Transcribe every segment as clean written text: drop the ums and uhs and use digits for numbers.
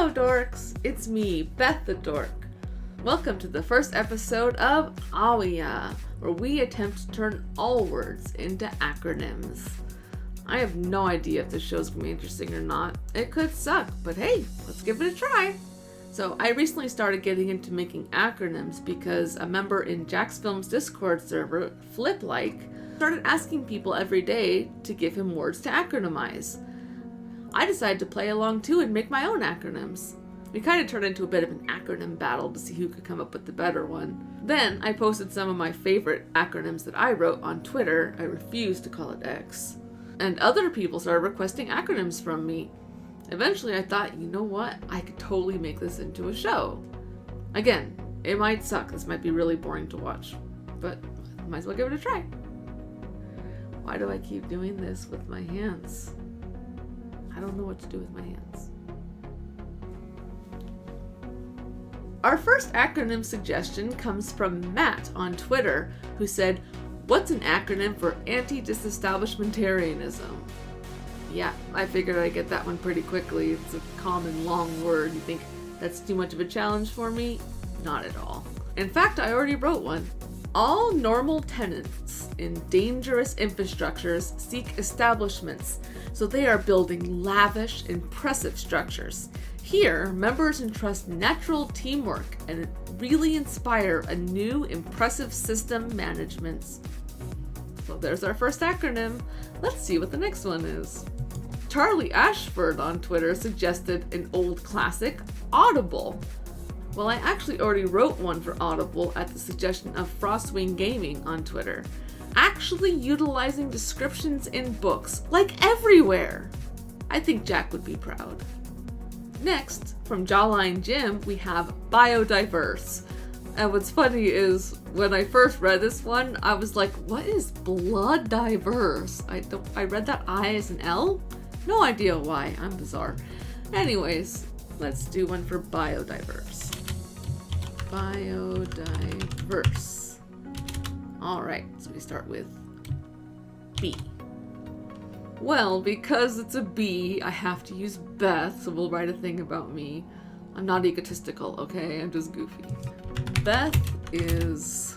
Hello dorks, it's me, Beth the Dork. Welcome to the first episode of AWIA, where we attempt to turn all words into acronyms. I have no idea if this show's gonna be interesting or not. It could suck, but hey, let's give it a try. So I recently started getting into making acronyms because a member in Jack's Films Discord server, Fliplike, started asking people every day to give him words to acronymize. I decided to play along too and make my own acronyms. We kind of turned into a bit of an acronym battle to see who could come up with the better one. Then I posted some of my favorite acronyms that I wrote on Twitter. I refuse to call it X. And other people started requesting acronyms from me. Eventually I thought, you know what? I could totally make this into a show. Again, it might suck. This might be really boring to watch, but might as well give it a try. Why do I keep doing this with my hands? I don't know what to do with my hands. Our first acronym suggestion comes from Matt on Twitter, who said, "What's an acronym for anti-disestablishmentarianism?" Yeah, I figured I'd get that one pretty quickly. It's a common long word. You think that's too much of a challenge for me? Not at all. In fact, I already wrote one. All normal tenants in dangerous infrastructures seek establishments, so they are building lavish, impressive structures. Here, members entrust natural teamwork and really inspire a new, impressive system management. So there's our first acronym. Let's see what the next one is. Charlie Ashford on Twitter suggested an old classic, Audible. Well, I actually already wrote one for Audible at the suggestion of Frostwing Gaming on Twitter. Actually utilizing descriptions in books, like everywhere. I think Jack would be proud. Next, from Jawline Jim, we have biodiverse. And what's funny is, when I first read this one, I was like, what is blood diverse? I read that I as an L? No idea why, I'm bizarre. Anyways, let's do one for biodiverse. Biodiverse. Alright, so we start with B. Well, because it's a B, I have to use Beth, so we'll write a thing about me. I'm not egotistical, okay? I'm just goofy. Beth is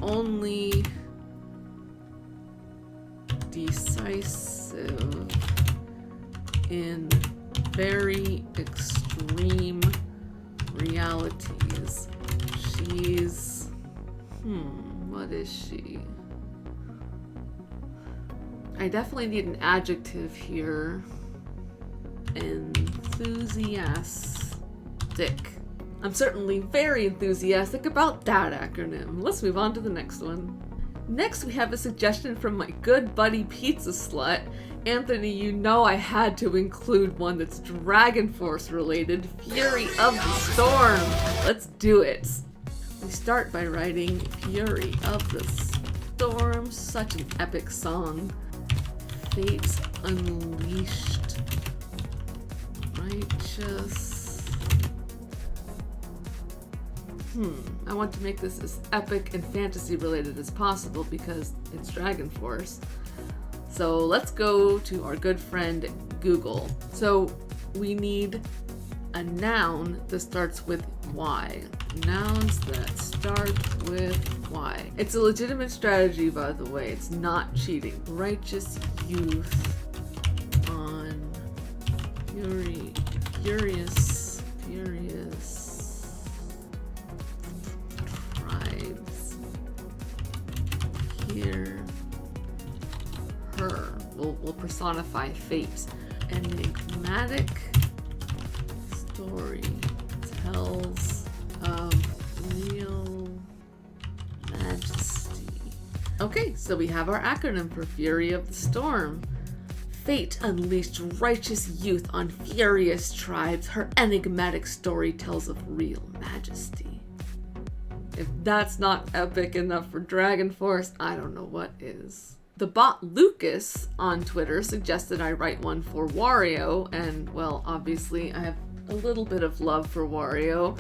only decisive in very extreme realities. She's... what is she? I definitely need an adjective here. Enthusiastic. I'm certainly very enthusiastic about that acronym. Let's move on to the next one. Next, we have a suggestion from my good buddy Pizza Slut. Anthony, you know I had to include one that's Dragon Force related, Fury of the Storm. Let's do it. We start by writing Fury of the Storm, such an epic song. Fates unleashed, righteous. I want to make this as epic and fantasy related as possible because it's Dragon Force. So let's go to our good friend Google. So we need a noun that starts with Y. Nouns that start with Y. It's a legitimate strategy, by the way. It's not cheating. Righteous youth on furious tribes. Hear her. We'll personify fate. Enigmatic story tells of real majesty. Okay, so we have our acronym for Fury of the Storm. Fate unleashed righteous youth on furious tribes. Her enigmatic story tells of real majesty. If that's not epic enough for Dragon Force, I don't know what is. The bot Lucas on Twitter suggested I write one for Wario, and well, obviously I have a little bit of love for Wario.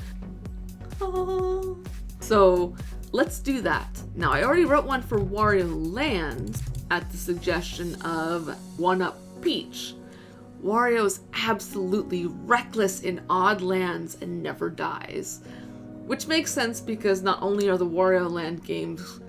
Oh. So let's do that. Now, I already wrote one for Wario Land at the suggestion of One Up Peach. Wario's absolutely reckless in odd lands and never dies. Which makes sense because not only are the Wario Land games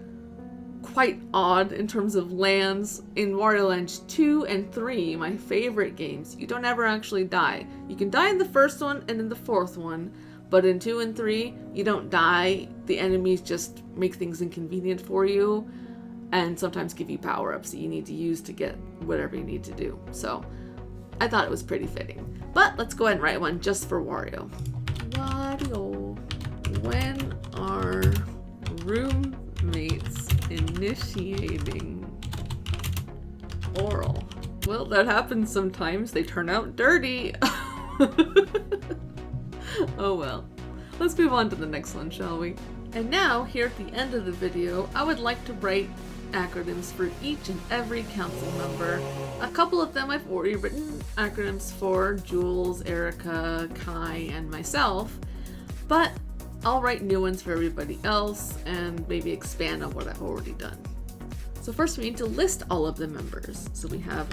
quite odd in terms of lands, in Wario Land 2 and 3, my favorite games, you don't ever actually die. You can die in the first one and in the fourth one, but in 2 and 3, you don't die. The enemies just make things inconvenient for you and sometimes give you power-ups that you need to use to get whatever you need to do. So I thought it was pretty fitting. But let's go ahead and write one just for Wario. Wario, when are roommates initiating oral? Well, that happens sometimes. They turn out dirty. Oh well. Let's move on to the next one, shall we? And now, here at the end of the video, I would like to write acronyms for each and every council member. A couple of them I've already written acronyms for: Jules, Erica, Kai, and myself. But I'll write new ones for everybody else and maybe expand on what I've already done. So first we need to list all of the members. So we have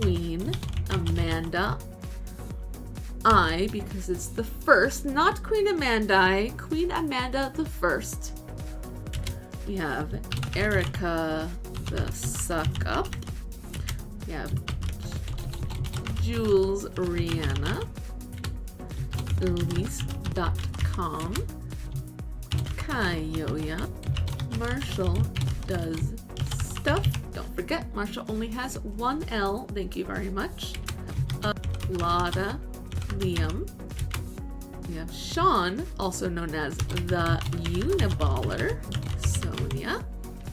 Queen Amanda. I, because it's the first, not Queen Amanda, Queen Amanda the first. We have Erica the suck up. We have Jules Rihanna. Elise.com. Kaioya. Marshall does stuff. Don't forget, Marshall only has one L. Thank you very much. Lada. Liam. We have Sean, also known as the Uniballer. Sonia.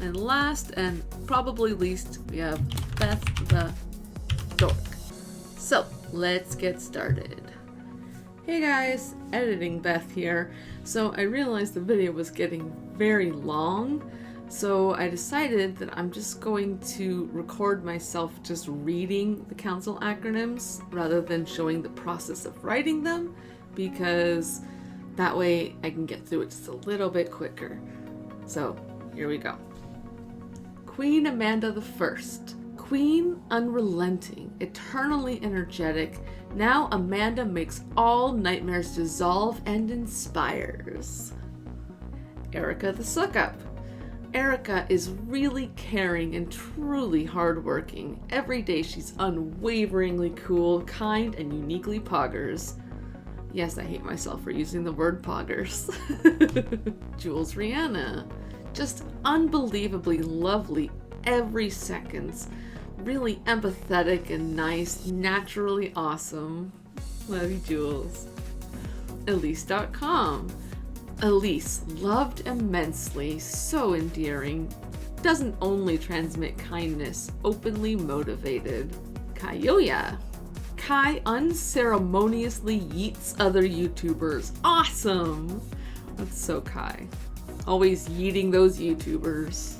And last and probably least, we have Beth the Dork. So let's get started. Hey guys, editing Beth here. So I realized the video was getting very long, so I decided that I'm just going to record myself just reading the council acronyms rather than showing the process of writing them, because that way I can get through it just a little bit quicker. So here we go. Queen Amanda the First. Queen unrelenting, eternally energetic. Now Amanda makes all nightmares dissolve and inspires. Erica the Suck-Up. Erica is really caring and truly hardworking. Every day she's unwaveringly cool, kind, and uniquely poggers. Yes, I hate myself for using the word poggers. Jules Rihanna. Just unbelievably lovely every second. Really empathetic and nice, naturally awesome. Love you, Jules. Elise.com. Elise, loved immensely, so endearing. Doesn't only transmit kindness, openly motivated. Kaioya. Kai unceremoniously yeets other YouTubers. Awesome! That's so Kai. Always yeeting those YouTubers.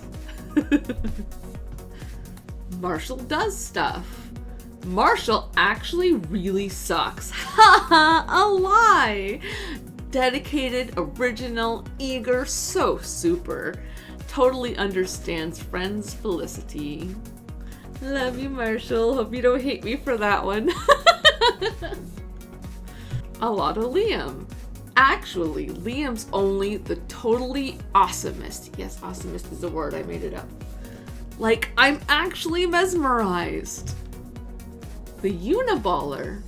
Marshall does stuff. Marshall actually really sucks. Haha, a lie! Dedicated, original, eager, so super. Totally understands friends' felicity. Love you, Marshall. Hope you don't hate me for that one. A lot of Liam. Actually, Liam's only the totally awesomest. Yes, awesomest is a word, I made it up. Like, I'm actually mesmerized. The Uniballer.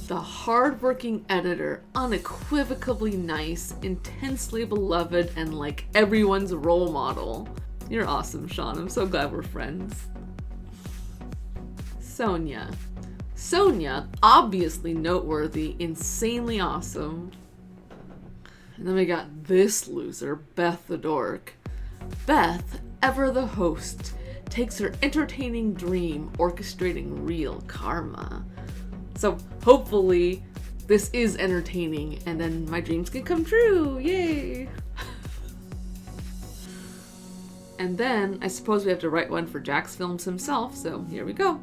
The hardworking editor, unequivocally nice, intensely beloved, and like everyone's role model. You're awesome, Sean. I'm so glad we're friends. Sonia. Sonia, obviously noteworthy, insanely awesome. And then we got this loser, Beth the Dork. Beth, ever the host, takes her entertaining dream, orchestrating real karma. So hopefully this is entertaining and then my dreams can come true. Yay! And then I suppose we have to write one for Jax Films himself, so here we go.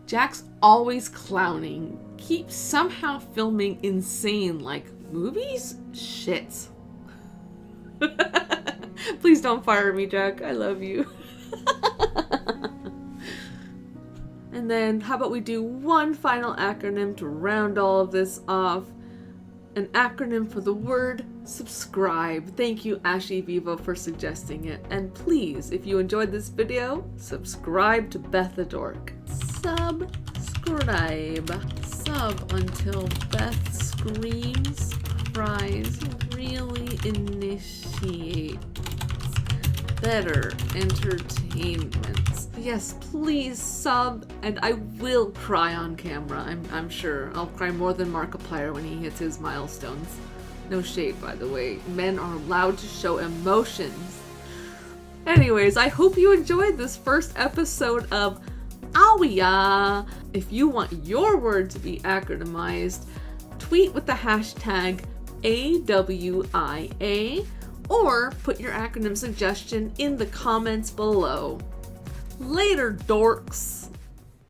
Jax always clowning, keeps somehow filming insane like movies? Shit. Please don't fire me, Jack. I love you. And then how about we do one final acronym to round all of this off? An acronym for the word subscribe. Thank you, Ashy Vivo, for suggesting it. And please, if you enjoyed this video, subscribe to Beth the Dork. Subscribe. Sub until Beth screams, cries, really initiates better entertainment. Yes, please sub, and I will cry on camera. I'm sure. I'll cry more than Markiplier when he hits his milestones. No shade, by the way. Men are allowed to show emotions. Anyways, I hope you enjoyed this first episode of AWIA. If you want your word to be acronymized, tweet with the hashtag AWIA or put your acronym suggestion in the comments below. Later, dorks!